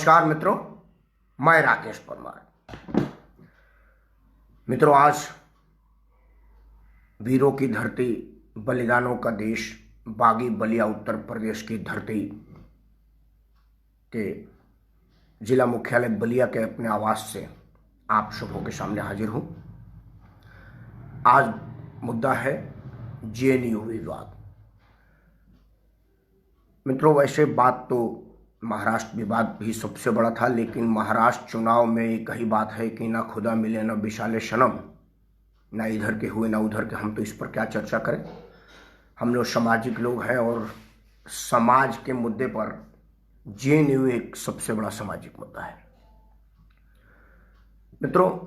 नमस्कार मित्रों, मैं राकेश परमार। मित्रों, आज वीरों की धरती, बलिदानों का देश, बागी बलिया उत्तर प्रदेश की धरती के जिला मुख्यालय बलिया के अपने आवास से आप सबों के सामने हाजिर हूं। आज मुद्दा है जेएनयू विवाद। मित्रों, वैसे बात तो महाराष्ट्र विवाद भी सबसे बड़ा था, लेकिन महाराष्ट्र चुनाव में एक ही बात है कि ना खुदा मिले ना विशाले सनम, ना इधर के हुए ना उधर के। हम तो इस पर क्या चर्चा करें। हम लोग सामाजिक लोग हैं और समाज के मुद्दे पर जेएनयू एक सबसे बड़ा सामाजिक मुद्दा है। मित्रों,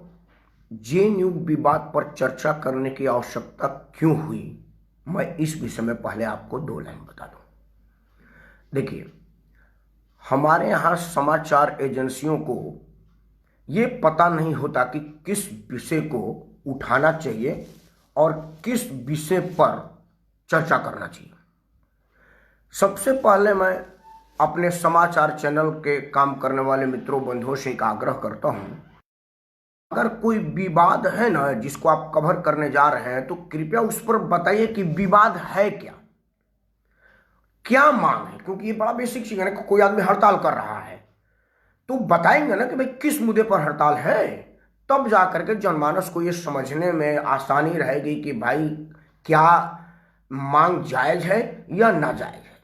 जेएनयू विवाद पर चर्चा करने की आवश्यकता क्यों हुई, मैं इस विषय में पहले आपको 2 लाइन बता दूं। देखिए, हमारे यहाँ समाचार एजेंसियों को ये पता नहीं होता कि किस विषय को उठाना चाहिए और किस विषय पर चर्चा करना चाहिए। सबसे पहले मैं अपने समाचार चैनल के काम करने वाले मित्रों बंधुओं से एक आग्रह करता हूं, अगर कोई विवाद है ना जिसको आप कवर करने जा रहे हैं, तो कृपया उस पर बताइए कि विवाद है क्या मांग है। क्योंकि ये बड़ा बेसिक चीज है ना। कोई आदमी हड़ताल कर रहा है तो बताएंगे ना कि भाई किस मुद्दे पर हड़ताल है, तब जाकर के जनमानस को ये समझने में आसानी रहेगी कि भाई क्या मांग जायज है या नाजायज है।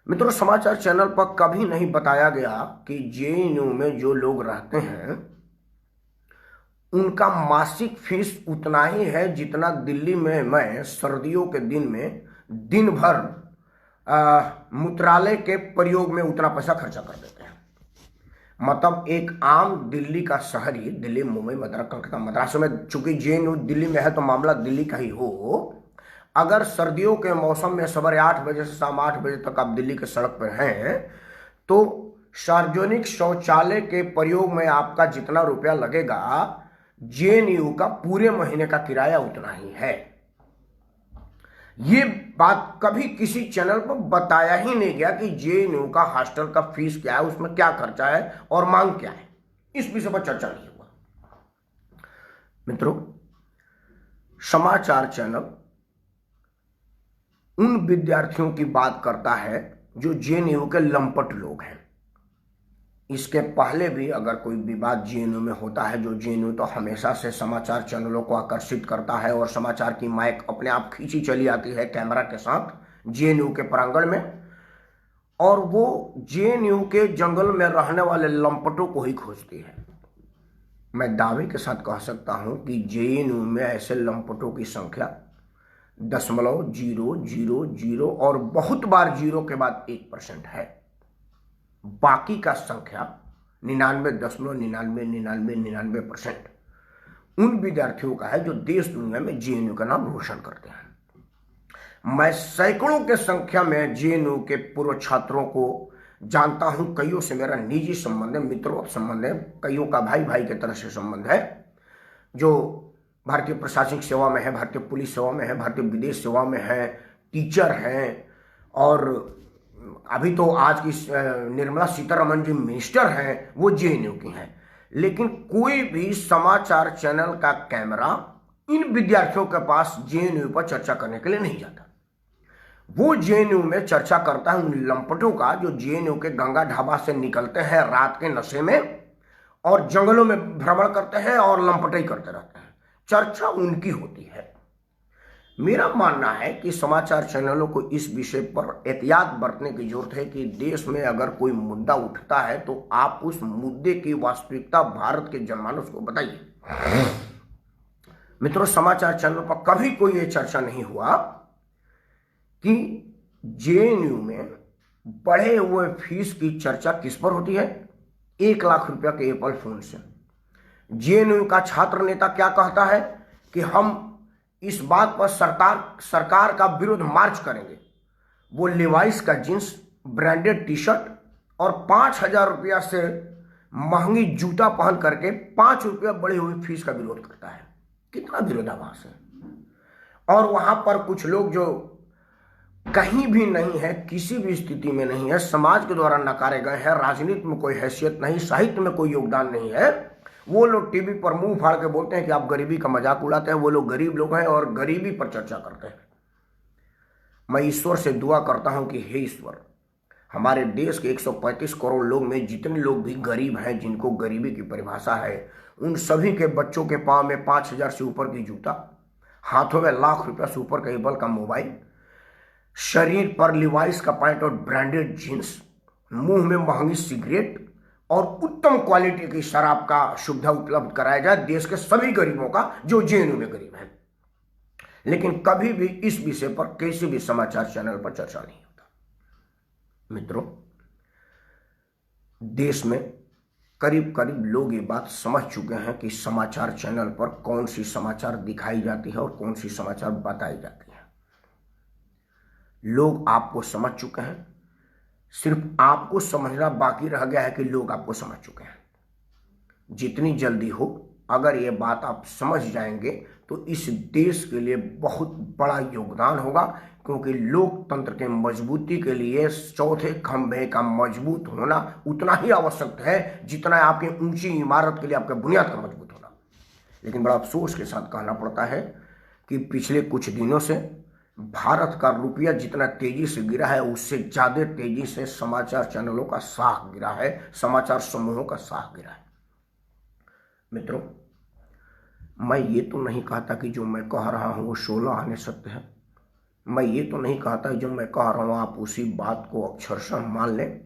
मित्रों, समाचार चैनल पर कभी नहीं बताया गया कि जेएनयू में जो लोग रहते हैं उनका मासिक फीस उतना ही है जितना दिल्ली में मैं सर्दियों के दिन में दिन भर मूत्रालय के प्रयोग में उतना पैसा खर्चा कर देते हैं। मतलब एक आम दिल्ली का शहरी, दिल्ली, मुंबई, मद्रास, कलकत्ता, मद्रास में, चूंकि जेएनयू दिल्ली में है तो मामला दिल्ली का ही हो, अगर सर्दियों के मौसम में सवेरे 8 बजे से शाम 8 बजे तक आप दिल्ली के सड़क पर हैं तो सार्वजनिक शौचालय के प्रयोग में आपका जितना रुपया लगेगा, जेएनयू का पूरे महीने का किराया उतना ही है। ये बात कभी किसी चैनल पर बताया ही नहीं गया कि जेएनयू का हॉस्टल का फीस क्या है, उसमें क्या खर्चा है और मांग क्या है। इस विषय पर चर्चा नहीं हुआ। मित्रों, समाचार चैनल उन विद्यार्थियों की बात करता है जो जेएनयू के लंपट लोग हैं। इसके पहले भी अगर कोई विवाद जेएनयू में होता है, जो जेएनयू तो हमेशा से समाचार चैनलों को आकर्षित करता है और समाचार की माइक अपने आप खींची चली आती है कैमरा के साथ जेएनयू के प्रांगण में, और वो जेएनयू के जंगल में रहने वाले लंपटों को ही खोजती है। मैं दावे के साथ कह सकता हूं कि जेएनयू में ऐसे लंपटों की संख्या 0.000 और बहुत बार 0 के बाद 1% है। बाकी का संख्या 99.9999% उन विद्यार्थियों का है जो देश दुनिया में जेएनयू का नाम रोशन करते हैं। मैं सैकड़ों के संख्या में जेएनयू के पूर्व छात्रों को जानता हूं। कईयों से मेरा निजी संबंध है, मित्रों संबंध है, कईयों का भाई भाई की तरह से संबंध है, जो भारतीय प्रशासनिक सेवा में है, भारतीय पुलिस सेवा में है, भारतीय विदेश सेवा में है, टीचर हैं, और अभी तो आज की निर्मला सीतारमण जी मिनिस्टर हैं, वो जेएनयू की हैं। लेकिन कोई भी समाचार चैनल का कैमरा इन विद्यार्थियों के पास जेएनयू पर चर्चा करने के लिए नहीं जाता। वो जेएनयू में चर्चा करता है उन लंपटों का जो जेएनयू के गंगा ढाबा से निकलते हैं रात के नशे में और जंगलों में भ्रमण करते हैं और लंपटाई करते रहते हैं। चर्चा उनकी होती है। मेरा मानना है कि समाचार चैनलों को इस विषय पर एहतियात बरतने की जरूरत है कि देश में अगर कोई मुद्दा उठता है तो आप उस मुद्दे की वास्तविकता भारत के जनमानस को बताइए। मित्रों, समाचार चैनलों पर कभी कोई ये चर्चा नहीं हुआ कि जेएनयू में बढ़े हुए फीस की चर्चा किस पर होती है। 1 लाख रुपया के एप्पल फोन से जेएनयू का छात्र नेता क्या कहता है कि हम इस बात पर सरकार का विरोध मार्च करेंगे। वो लिवाइस का जींस, ब्रांडेड टी शर्ट और 5,000 रुपया से महंगी जूता पहन करके 5 रुपया बढ़ी हुई फीस का विरोध करता है। कितना विरोधाभास है। और वहां पर कुछ लोग जो कहीं भी नहीं है, किसी भी स्थिति में नहीं है, समाज के द्वारा नकारे गए हैं, राजनीति में कोई हैसियत नहीं, साहित्य में कोई योगदान नहीं है। वो लोग टीवी पर मुंह फाड़ के बोलते हैं कि आप गरीबी का मजाक उड़ाते हैं, वो लोग गरीब लोग हैं और गरीबी पर चर्चा करते हैं। मैं ईश्वर से दुआ करता हूं कि हे ईश्वर, हमारे देश के 135 करोड़ लोग में जितने लोग भी गरीब हैं, जिनको गरीबी की परिभाषा है, उन सभी के बच्चों के पांव में 5,000 से ऊपर की जूता, हाथों में लाख रुपया से ऊपर का एप्पल का मोबाइल, शरीर पर लिवाइस का पैंट और ब्रांडेड जींस, मुंह में महंगी सिगरेट और उत्तम क्वालिटी की शराब का सुविधा उपलब्ध कराया जाए देश के सभी गरीबों का जो जेएनयू में गरीब है। लेकिन कभी भी इस विषय पर किसी भी समाचार चैनल पर चर्चा नहीं होता। मित्रों, देश में करीब करीब लोग ये बात समझ चुके हैं कि समाचार चैनल पर कौन सी समाचार दिखाई जाती है और कौन सी समाचार बताई जाती है। लोग आपको समझ चुके हैं, सिर्फ आपको समझना बाकी रह गया है कि लोग आपको समझ चुके हैं। जितनी जल्दी हो अगर ये बात आप समझ जाएंगे तो इस देश के लिए बहुत बड़ा योगदान होगा, क्योंकि लोकतंत्र के मजबूती के लिए चौथे खंभे का मजबूत होना उतना ही आवश्यक है जितना आपकी ऊंची इमारत के लिए आपका बुनियाद का मजबूत होना। लेकिन बड़ा अफसोस के साथ कहना पड़ता है कि पिछले कुछ दिनों से भारत का रुपया जितना तेजी से गिरा है, उससे ज्यादा तेजी से समाचार चैनलों का साख गिरा है, समाचार समूहों का साख गिरा है। मित्रों, मैं ये तो नहीं कहता कि जो मैं कह रहा हूं वो 16 आने सत्य है। मैं ये तो नहीं कहता जो मैं कह रहा हूं आप उसी बात को अक्षरशः मान लें।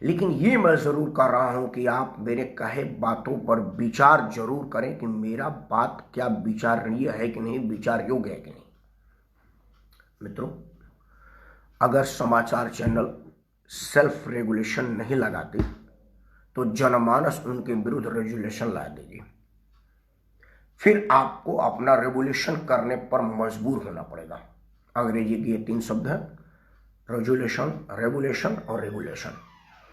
लेकिन ये मैं जरूर कर रहा हूं कि आप मेरे कहे बातों पर विचार जरूर करें कि मेरा बात क्या विचारणीय है कि नहीं, विचार योग्य है कि नहीं। मित्रों, अगर समाचार चैनल सेल्फ रेगुलेशन नहीं लगाते तो जनमानस उनके विरुद्ध रेगुलेशन ला देगी। फिर आपको अपना रेगुलेशन करने पर मजबूर होना पड़ेगा। अंग्रेजी के ये 3 शब्द हैं, रेगुलेशन, रेगुलेशन और रेगुलेशन।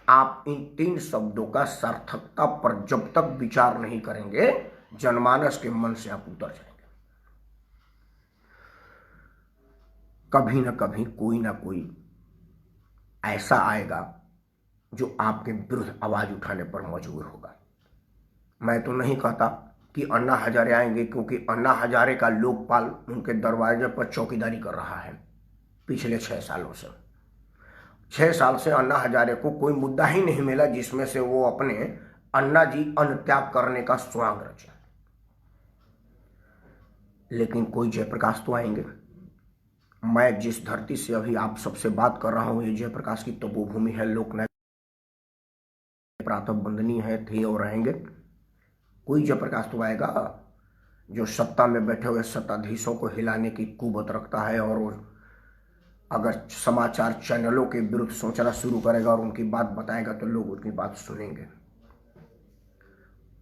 आप इन 3 शब्दों का सार्थकता पर जब तक विचार नहीं करेंगे, जनमानस के मन से आप उतर जाएंगे। कभी ना कभी कोई ना कोई ऐसा आएगा जो आपके विरुद्ध आवाज उठाने पर मजबूर होगा। मैं तो नहीं कहता कि अन्ना हजारे आएंगे, क्योंकि अन्ना हजारे का लोकपाल उनके दरवाजे पर चौकीदारी कर रहा है पिछले 6 सालों से। 6 साल से अन्ना हजारे को कोई मुद्दा ही नहीं मिला जिसमें से वो अपने अन्ना जी अन्न त्याग करने का स्वांग रचे। लेकिन कोई जयप्रकाश तो आएंगे। मैं जिस धरती से अभी आप सबसे बात कर रहा हूं, ये जयप्रकाश की तपोभूमि है, लोकनायक प्रातः वंदनीय है, थे और रहेंगे। कोई जयप्रकाश तो आएगा जो सत्ता में बैठे हुए सत्ताधीशों को हिलाने की कुवत रखता है और अगर समाचार चैनलों के विरुद्ध सोचना शुरू करेगा और उनकी बात बताएगा तो लोग उनकी बात सुनेंगे।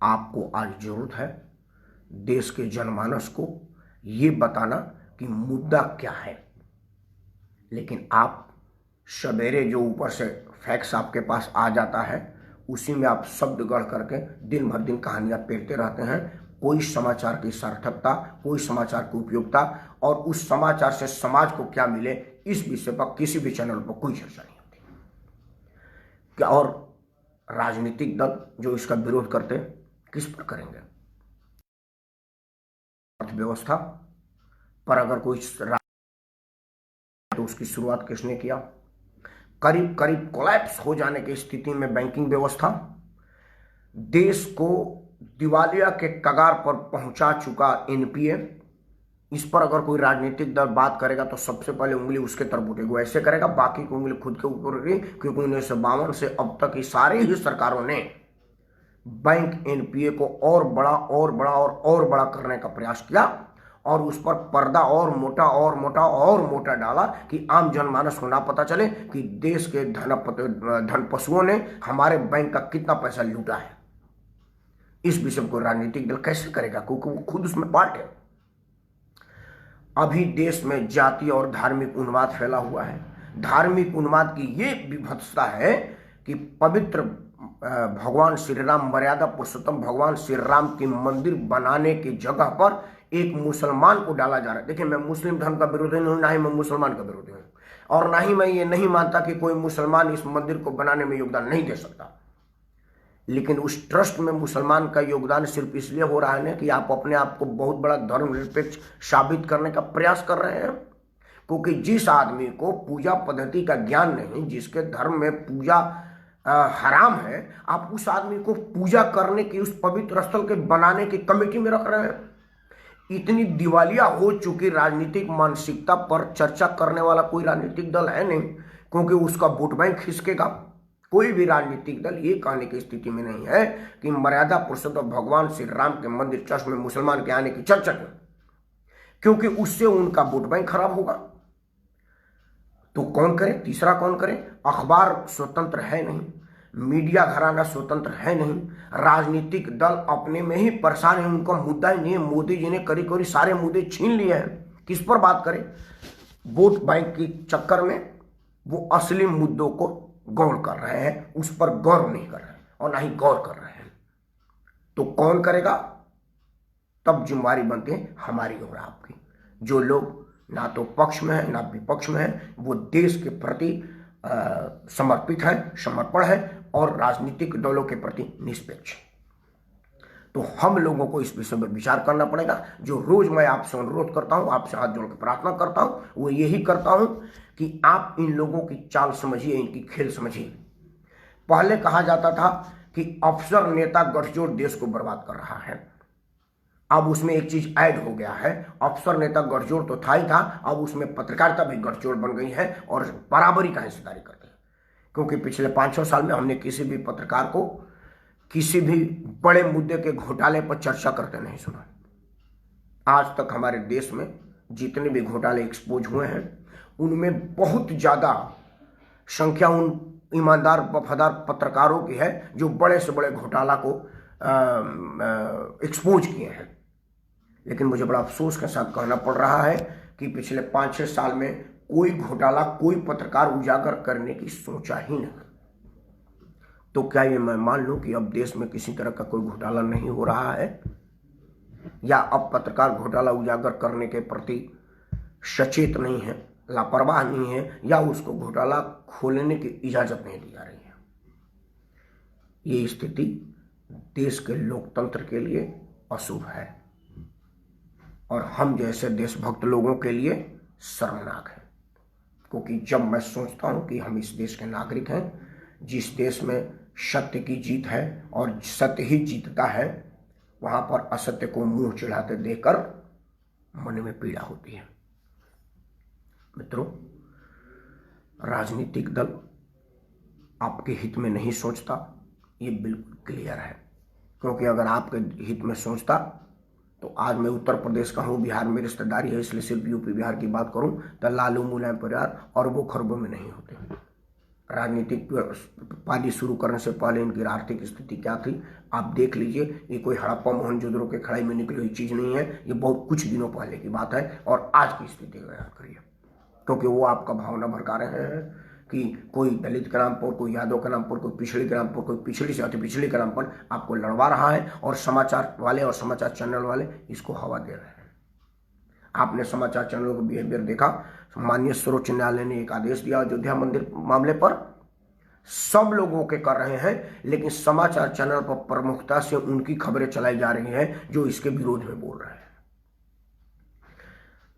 आपको आज जरूरत है देश के जनमानस को ये बताना कि मुद्दा क्या है। लेकिन आप सवेरे जो ऊपर से फैक्स आपके पास आ जाता है उसी में आप शब्द गढ़ करके दिन भर दिन कहानियां पेरते रहते हैं। कोई समाचार की सार्थकता, कोई समाचार की उपयोगिता और उस समाचार से समाज को क्या मिले, इस विषय पर किसी भी चैनल पर कोई चर्चा नहीं होती। क्या और राजनीतिक दल जो इसका विरोध करते किस पर करेंगे? अर्थव्यवस्था पर अगर कोई तो उसकी शुरुआत किसने किया? करीब करीब कोलैप्स हो जाने की स्थिति में बैंकिंग व्यवस्था, देश को दिवालिया के कगार पर पहुंचा चुका एनपीए, इस पर अगर कोई राजनीतिक दल बात करेगा तो सबसे पहले उंगली उसके तरफ उठेगी, वो ऐसे करेगा, बाकी की उंगली खुद के ऊपर उठेगी। क्योंकि 1952 से अब तक की सारी ही सरकारों ने बैंक एनपीए को और बड़ा करने का प्रयास किया और उस पर पर्दा और मोटा डाला कि आम जनमानस को ना पता चले कि देश के धन पशुओं ने हमारे बैंक का कितना पैसा लूटा है। इस विषय को राजनीतिक दल कैसे करेगा, क्योंकि वो खुद उसमें पार्ट है। अभी देश में जाति और धार्मिक उन्माद फैला हुआ है। धार्मिक उन्माद की ये विभत्सता है कि पवित्र भगवान श्री राम, मर्यादा पुरुषोत्तम भगवान श्री राम की मंदिर बनाने की जगह पर एक मुसलमान को डाला जा रहा है। देखिए, मैं मुस्लिम धर्म का विरोधी नहीं हूं, ना ही मैं मुसलमान का विरोधी हूं। और ना ही मैं ये नहीं मानता कि कोई मुसलमान इस मंदिर को बनाने में योगदान नहीं दे सकता, लेकिन उस ट्रस्ट में मुसलमान का योगदान सिर्फ इसलिए हो रहा है ना कि आप अपने आप को बहुत बड़ा धर्मनिरपेक्ष साबित करने का प्रयास कर रहे हैं। क्योंकि जिस आदमी को पूजा पद्धति का ज्ञान नहीं, जिसके धर्म में पूजा हराम है, आप उस आदमी को पूजा करने की, उस पवित्र स्थल के बनाने की कमेटी में रख रहे हैं। इतनी दिवालिया हो चुकी राजनीतिक मानसिकता पर चर्चा करने वाला कोई राजनीतिक दल है नहीं, क्योंकि उसका वोट बैंक खिसकेगा। कोई भी राजनीतिक दल ये कहने की स्थिति में नहीं है कि मर्यादा पुरुषोत्तम भगवान श्री राम के मंदिर ट्रस्ट में मुसलमान के आने की चर्चा करें, क्योंकि उससे उनका वोट बैंक खराब होगा। तो कौन करे? तीसरा कौन करे? अखबार स्वतंत्र है नहीं, मीडिया घराना स्वतंत्र है नहीं, राजनीतिक दल अपने में ही परेशान है, उनका मुद्दा ही नहीं है। मोदी जी ने करीब करीब सारे मुद्दे छीन लिए हैं। किस पर बात करें? वोट बैंक के चक्कर में वो असली मुद्दों को गौर कर रहे हैं, उस पर गौर नहीं कर रहे हैं और ना ही गौर कर रहे हैं। तो कौन करेगा? तब जिम्मेवारी बनती है हमारी और आपकी। जो लोग ना तो पक्ष में है ना विपक्ष में है, वो देश के प्रति समर्पित है, समर्पण है और राजनीतिक दलों के प्रति निष्पक्ष। तो हम लोगों को इस विषय पर विचार करना पड़ेगा। जो रोज मैं आपसे अनुरोध करता हूं, आपसे हाथ जोड़ के प्रार्थना करता हूं, वो यही करता हूं कि आप इन लोगों की चाल समझिए, इनकी खेल समझिए। पहले कहा जाता था कि अफसर नेता गठजोड़ देश को बर्बाद कर रहा है। अब उसमें एक चीज ऐड हो गया है, अफसर नेता गठजोड़ तो था ही था, अब उसमें पत्रकारिता भी गठजोड़ बन गई है और बराबरी का हिस्सेदारी करते हैं। क्योंकि पिछले 5-6 साल में हमने किसी भी पत्रकार को किसी भी बड़े मुद्दे के घोटाले पर चर्चा करते नहीं सुना। आज तक हमारे देश में जितने भी घोटाले एक्सपोज हुए हैं, उनमें बहुत ज्यादा संख्या उन ईमानदार वफादार पत्रकारों की है जो बड़े से बड़े घोटाला को एक्सपोज किए हैं। लेकिन मुझे बड़ा अफसोस के साथ कहना पड़ रहा है कि पिछले 5-6 साल में कोई घोटाला, कोई पत्रकार उजागर करने की सोचा ही नहीं। तो क्या ये मैं मान लूं कि अब देश में किसी तरह का कोई घोटाला नहीं हो रहा है, या अब पत्रकार घोटाला उजागर करने के प्रति सचेत नहीं है, लापरवाह नहीं है, या उसको घोटाला खोलने की इजाजत नहीं दी जा रही है। ये स्थिति देश के लोकतंत्र के लिए अशुभ है और हम जैसे देशभक्त लोगों के लिए शर्मनाक है। क्योंकि जब मैं सोचता हूं कि हम इस देश के नागरिक हैं, जिस देश में सत्य की जीत है और सत्य ही जीतता है, वहां पर असत्य को मुंह चिढ़ाते देखकर मन में पीड़ा होती है। मित्रों, राजनीतिक दल आपके हित में नहीं सोचता, ये बिल्कुल क्लियर है। क्योंकि अगर आपके हित में सोचता तो आज मैं उत्तर प्रदेश का हूँ, बिहार में रिश्तेदारी है, इसलिए सिर्फ यूपी बिहार की बात करूँ तो लालू मुलायम परिवार अरबों खरबों में नहीं होते। राजनीतिक पारी शुरू करने से पहले इनकी आर्थिक स्थिति क्या थी आप देख लीजिए। ये कोई हड़प्पा मोहनजोदड़ो के खड़ाई में निकली हुई चीज़ नहीं है, ये बहुत कुछ दिनों पहले की बात है। और आज की स्थिति का याद करिए, क्योंकि वो आपका भावना भड़का रहे हैं कि कोई दलित के नाम पर, कोई यादव के नाम पर, कोई पिछड़ी के नाम पर, कोई पिछड़ी से अति पिछड़ी के नाम पर आपको लड़वा रहा है, और समाचार वाले और समाचार चैनल वाले इसको हवा दे रहे हैं। आपने समाचार चैनलों का बिहेवियर देखा। माननीय सर्वोच्च न्यायालय ने एक आदेश दिया अयोध्या मंदिर मामले पर, सब लोगों के कर रहे हैं, लेकिन समाचार चैनल पर प्रमुखता से उनकी खबरें चलाई जा रही हैं जो इसके विरोध में बोल रहे हैं।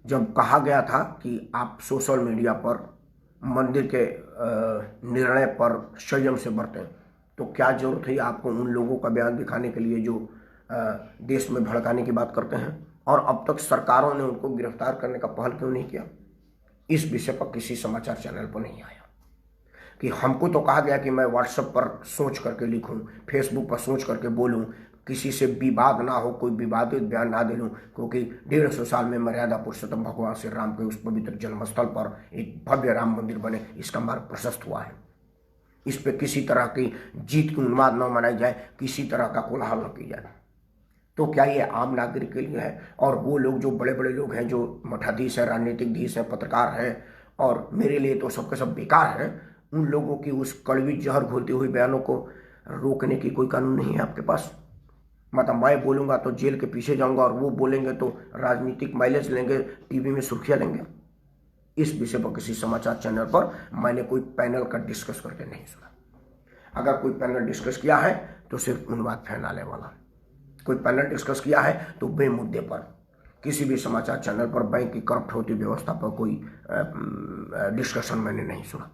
जब कहा गया था कि आप सोशल मीडिया पर मंदिर के निर्णय पर संयम से बरतें, तो क्या जरूरत है आपको उन लोगों का बयान दिखाने के लिए जो देश में भड़काने की बात करते हैं? और अब तक सरकारों ने उनको गिरफ्तार करने का पहल क्यों नहीं किया? इस विषय पर किसी समाचार चैनल पर नहीं आया। कि हमको तो कहा गया कि मैं व्हाट्सएप पर सोच करके लिखूं, फेसबुक पर सोच करके बोलूं, किसी से विवाद ना हो, कोई विवादित बयान ना दे लूं, क्योंकि 150 साल में मर्यादा पुरुषोत्तम भगवान श्री राम के उस पवित्र जन्मस्थल पर एक भव्य राम मंदिर बने, इसका मार्ग प्रशस्त हुआ है। इस पे किसी तरह की जीत की उन्माद न मनाई जाए, किसी तरह का कोलाहल न की जाए। तो क्या ये आम नागरिक के लिए है? और वो लोग जो बड़े बड़े लोग हैं, जो मठाधीश है, राजनीतिक धीश है, पत्रकार हैं, और मेरे लिए तो सबके सब बेकार हैं, उन लोगों की उस कड़वी जहर घोलती हुई बयानों को रोकने की कोई कानून नहीं है आपके पास। मतलब मैं बोलूंगा तो जेल के पीछे जाऊंगा और वो बोलेंगे तो राजनीतिक माइलेज लेंगे, टीवी में सुर्खियां लेंगे। इस विषय पर किसी समाचार चैनल पर मैंने कोई पैनल का डिस्कस करके नहीं सुना। अगर कोई पैनल डिस्कस किया है तो सिर्फ उन्माद फैलाने वाला। कोई पैनल डिस्कस किया है तो बेमुद्दे पर किसी भी समाचार चैनल पर बैंक की करप्ट होती व्यवस्था पर कोई डिस्कशन मैंने नहीं सुना।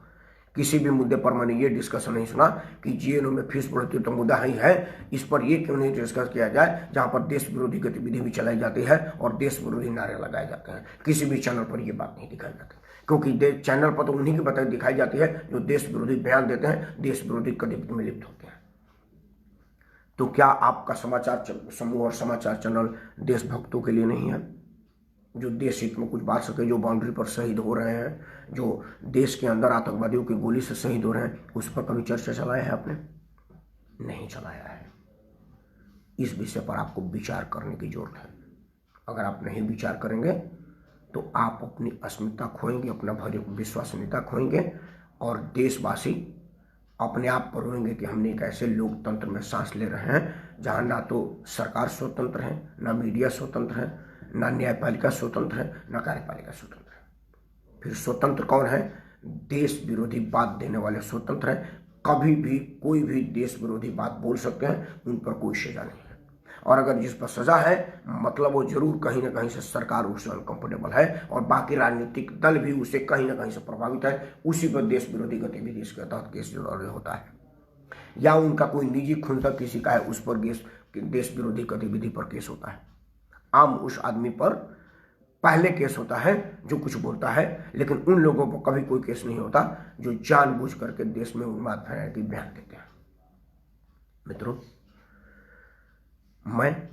किसी भी मुद्दे पर मैंने ये डिस्कशन नहीं सुना कि जेएनयू में फीस बढ़ोतरी तो मुद्दा ही है, इस पर ये क्यों नहीं डिस्कस किया जाए जहां पर देश विरोधी गतिविधि भी चलाई जाती है और देश विरोधी नारे लगाए जाते हैं। किसी भी चैनल पर ये बात नहीं दिखाई जाती, क्योंकि चैनल पर तो उन्हीं की बातें दिखाई जाती है जो देश विरोधी बयान देते हैं, देश विरोधी गतिविधि में लिप्त होते हैं। तो क्या आपका समाचार समूह और समाचार चैनल देशभक्तों के लिए नहीं है, जो देश हित में कुछ बात सके, जो बाउंड्री पर शहीद हो रहे हैं, जो देश के अंदर आतंकवादियों की गोली से शहीद हो रहे हैं, उस पर कभी चर्चा चलाया है आपने? नहीं चलाया है। इस विषय पर आपको विचार करने की जरूरत है। अगर आप नहीं विचार करेंगे तो आप अपनी अस्मिता खोएंगे, अपना विश्वसनीयता खोएंगे और देशवासी अपने आप पर रोएंगे कि हमने एक ऐसे लोकतंत्र में सांस ले रहे हैं जहां ना तो सरकार स्वतंत्र है, ना मीडिया स्वतंत्र है, ना न्यायपालिका स्वतंत्र है, ना कार्यपालिका स्वतंत्र है। फिर स्वतंत्र कौन है? देश विरोधी बात देने वाले स्वतंत्र हैं। कभी भी कोई भी देश विरोधी बात बोल सकते हैं, उन पर कोई सजा नहीं है। और अगर जिस पर सजा है मतलब वो जरूर कहीं ना कहीं से सरकार उससे अनकंफर्टेबल है और बाकी राजनीतिक दल भी उससे कहीं ना कहीं से प्रभावित है। उसी पर देश विरोधी गतिविधि के तहत केस जुड़ा होता है, या उनका कोई निजी खून तक किसी का है उस पर देश विरोधी गतिविधि पर केस होता है। आम उस आदमी पर पहले केस होता है जो कुछ बोलता है, लेकिन उन लोगों पर कभी कोई केस नहीं होता जो जानबूझ करके देश में उन्माद फैलाने की बयान देते हैं। मित्रों, मैं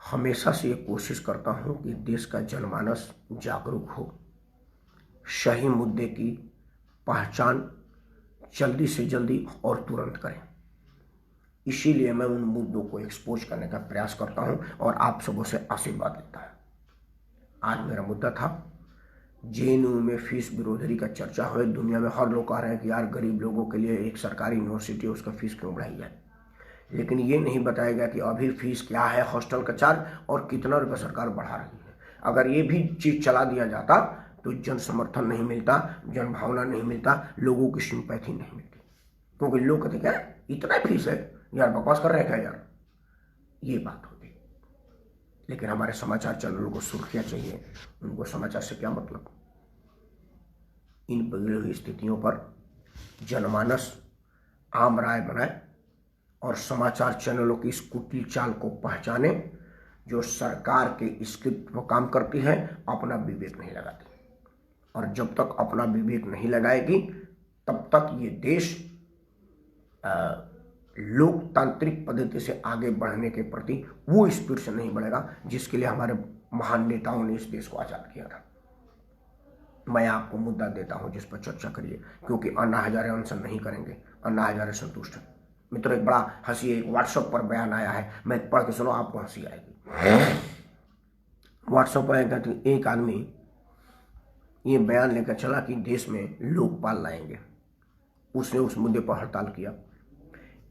हमेशा से ये कोशिश करता हूं कि देश का जनमानस जागरूक हो, सही मुद्दे की पहचान जल्दी से जल्दी और तुरंत करें। इसीलिए मैं उन मुद्दों को एक्सपोज करने का प्रयास करता हूं और आप सबों से आशीर्वाद लेता हूं। आज मेरा मुद्दा था जेएनयू में फीस बिरोधरी का चर्चा हुए। दुनिया में हर लोग कह रहे हैं कि यार गरीब लोगों के लिए एक सरकारी यूनिवर्सिटी उसका फीस क्यों बढ़ाई जाए, लेकिन ये नहीं बताया गया कि अभी फीस क्या है, हॉस्टल का चार्ज और कितना रुपये सरकार बढ़ा रही है। अगर ये भी चीज चला दिया जाता तो जन समर्थन नहीं मिलता, जन भावना नहीं मिलता, लोगों की सिंपैथी नहीं मिलती, क्योंकि लोग कहते क्या इतना फीस है यार, बकवास कर रहे हैं क्या यार, ये बात होती। लेकिन हमारे समाचार चैनलों को सुर्खियां चाहिए, उनको समाचार से क्या मतलब। इन बिगड़ी हुई स्थितियों पर जनमानस आम राय बनाए और समाचार चैनलों की इस कुटिल चाल को पहचाने जो सरकार के स्क्रिप्ट पर काम करती है, अपना विवेक नहीं लगाती। और जब तक अपना विवेक नहीं लगाएगी तब तक ये देश लोकतांत्रिक पद्धति से आगे बढ़ने के प्रति वो स्पीड से नहीं बढ़ेगा जिसके लिए हमारे महान नेताओं ने इस देश को आजाद किया था। मैं आपको मुद्दा देता हूं जिस पर चर्चा करिए, क्योंकि अन्ना हजारे अनशन नहीं करेंगे, अन्ना हजारे संतुष्ट हैं। मित्रों, एक बड़ा हंसी एक व्हाट्सएप पर बयान आया है, मैं पढ़ के सुनो, आपको हंसी आएगी। व्हाट्सएप पर एक आदमी ये बयान लेकर चला कि देश में लोकपाल लाएंगे। उसने उस मुद्दे पर हड़ताल किया।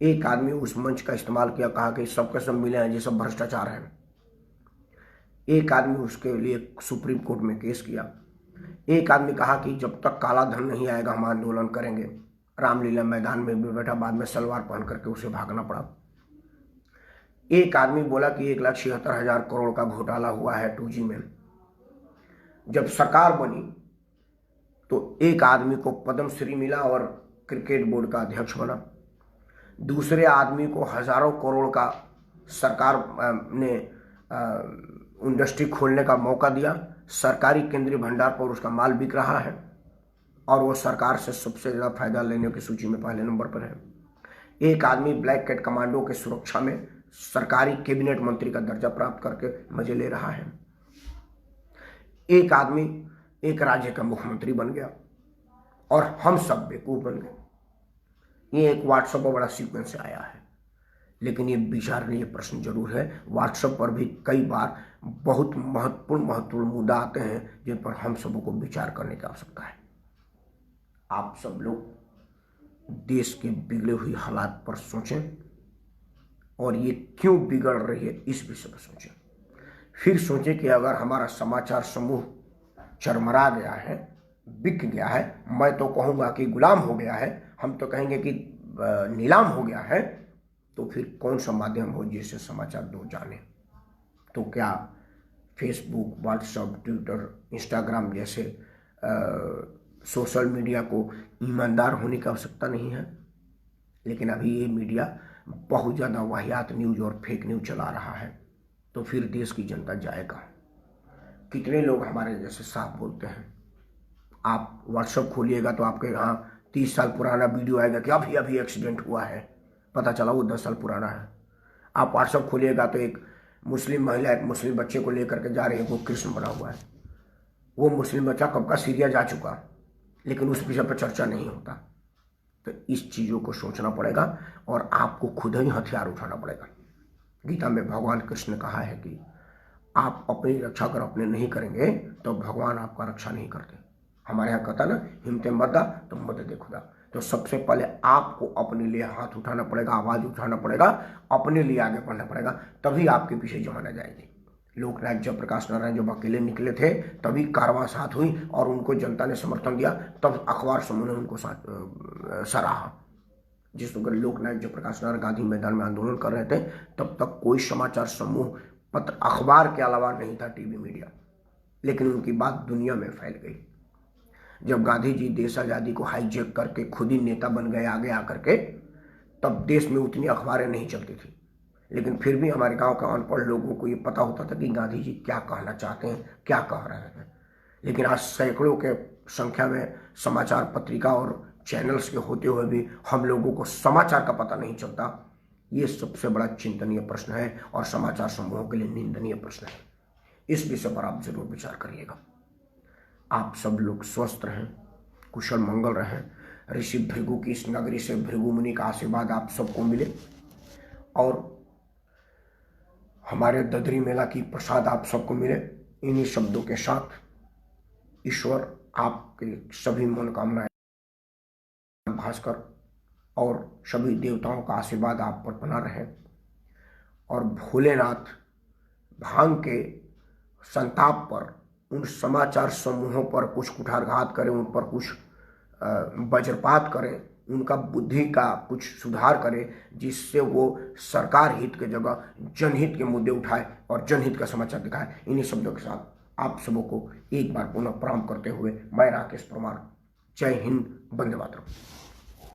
एक आदमी उस मंच का इस्तेमाल किया, कहा कि सबके सब मिले हैं, ये सब भ्रष्टाचार है। एक आदमी उसके लिए सुप्रीम कोर्ट में केस किया। एक आदमी कहा कि जब तक काला धन नहीं आएगा हम आंदोलन करेंगे। रामलीला मैदान में भी बैठा, बाद में सलवार पहन करके उसे भागना पड़ा। एक आदमी बोला कि 1,76,000 करोड़ का घोटाला हुआ है 2G में। जब सरकार बनी तो एक आदमी को पद्मश्री मिला और क्रिकेट बोर्ड का अध्यक्ष बना। दूसरे आदमी को हजारों करोड़ का सरकार ने इंडस्ट्री खोलने का मौका दिया। सरकारी केंद्रीय भंडार पर उसका माल बिक रहा है और वो सरकार से सबसे ज़्यादा फायदा लेने की सूची में पहले नंबर पर है। एक आदमी ब्लैक कैट कमांडो के सुरक्षा में सरकारी कैबिनेट मंत्री का दर्जा प्राप्त करके मजे ले रहा है। एक आदमी एक राज्य का मुख्यमंत्री बन गया और हम सब बेवकूफ बन गए। ये एक व्हाट्सएप पर बड़ा सीक्वेंस से आया है, लेकिन ये विचारणीय प्रश्न जरूर है। व्हाट्सएप पर भी कई बार बहुत महत्वपूर्ण मुद्दा आते हैं जिन पर हम सबों को विचार करने की आवश्यकता है। आप सब लोग देश के बिगड़े हुए हालात पर सोचें और ये क्यों बिगड़ रही है इस विषय पर सोचें। फिर सोचें कि अगर हमारा समाचार समूह चरमरा गया है, बिक गया है, मैं तो कहूँगा कि गुलाम हो गया है, हम तो कहेंगे कि नीलाम हो गया है, तो फिर कौन सा माध्यम हो जिससे समाचार लोग जाने? तो क्या फेसबुक, व्हाट्सएप, ट्विटर, इंस्टाग्राम जैसे सोशल मीडिया को ईमानदार होने की आवश्यकता नहीं है? लेकिन अभी ये मीडिया बहुत ज़्यादा वाहियात न्यूज़ और फेक न्यूज़ चला रहा है, तो फिर देश की जनता जाएगा। कितने लोग हमारे जैसे साफ बोलते हैं। आप व्हाट्सएप खोलिएगा तो आपके यहाँ 30 साल पुराना वीडियो आएगा कि अभी अभी एक्सीडेंट हुआ है, पता चला वो 10 साल पुराना है। आप व्हाट्सएप खोलिएगा तो एक मुस्लिम महिला एक मुस्लिम बच्चे को लेकर के जा रही है, वो कृष्ण बना हुआ है। वो मुस्लिम बच्चा कब का सीरिया जा चुका, लेकिन उस विषय पर चर्चा नहीं होता। तो इस चीज़ों को सोचना पड़ेगा और आपको खुद ही हथियार उठाना पड़ेगा। गीता में भगवान कृष्ण ने कहा है कि आप अपनी रक्षा अगर अपने नहीं करेंगे तो भगवान आपका रक्षा नहीं करते। हमारे यहाँ कहता ना, हिम्मत मद्दा तो मदद खुदा। तो सबसे पहले आपको अपने लिए हाथ उठाना पड़ेगा, आवाज़ उठाना पड़ेगा, अपने लिए आगे बढ़ना पड़ेगा, तभी आपके पीछे जमाना जाएगी। लोकनायक जयप्रकाश नारायण जब अकेले निकले थे तभी कारवां साथ हुई और उनको जनता ने समर्थन दिया, तब अखबार समूह ने उनको सराहा। जिस वक्त लोकनायक जयप्रकाश नारायण गांधी मैदान में आंदोलन कर रहे थे तब तक कोई समाचार समूह, पत्र, अखबार के अलावा नहीं था, टीवी मीडिया। लेकिन उनकी बात दुनिया में फैल गई। जब गांधी जी देश आज़ादी को हाईजैक करके खुद ही नेता बन गए आगे आकर के, तब देश में उतनी अखबारें नहीं चलती थी। लेकिन फिर भी हमारे गांव के अनपढ़ लोगों को ये पता होता था कि गांधी जी क्या कहना चाहते हैं, क्या कह रहे हैं। लेकिन आज सैकड़ों के संख्या में समाचार पत्रिका और चैनल्स के होते हुए भी हम लोगों को समाचार का पता नहीं चलता। ये सबसे बड़ा चिंतनीय प्रश्न है और समाचार समूहों के लिए निंदनीय प्रश्न है। इस विषय पर आप जरूर विचार करिएगा। आप सब लोग स्वस्थ रहें, कुशल मंगल रहें। ऋषि भृगु की इस नगरी से भृगु मुनि का आशीर्वाद आप सबको मिले और हमारे ददरी मेला की प्रसाद आप सबको मिले। इन्हीं शब्दों के साथ ईश्वर आपके सभी मनोकामनाएं, भास्कर और सभी देवताओं का आशीर्वाद आप पर बना रहे और भोलेनाथ भांग के संताप पर, उन समाचार समूहों पर कुछ कुठारघात करें, उन पर कुछ वज्रपात करें, उनका बुद्धि का कुछ सुधार करें, जिससे वो सरकार हित के जगह जनहित के मुद्दे उठाए और जनहित का समाचार दिखाए। इन्हीं शब्दों के साथ आप सबों को एक बार पुनः प्रणाम करते हुए मैं राकेश परमार, जय हिंद, वंदे मातरम।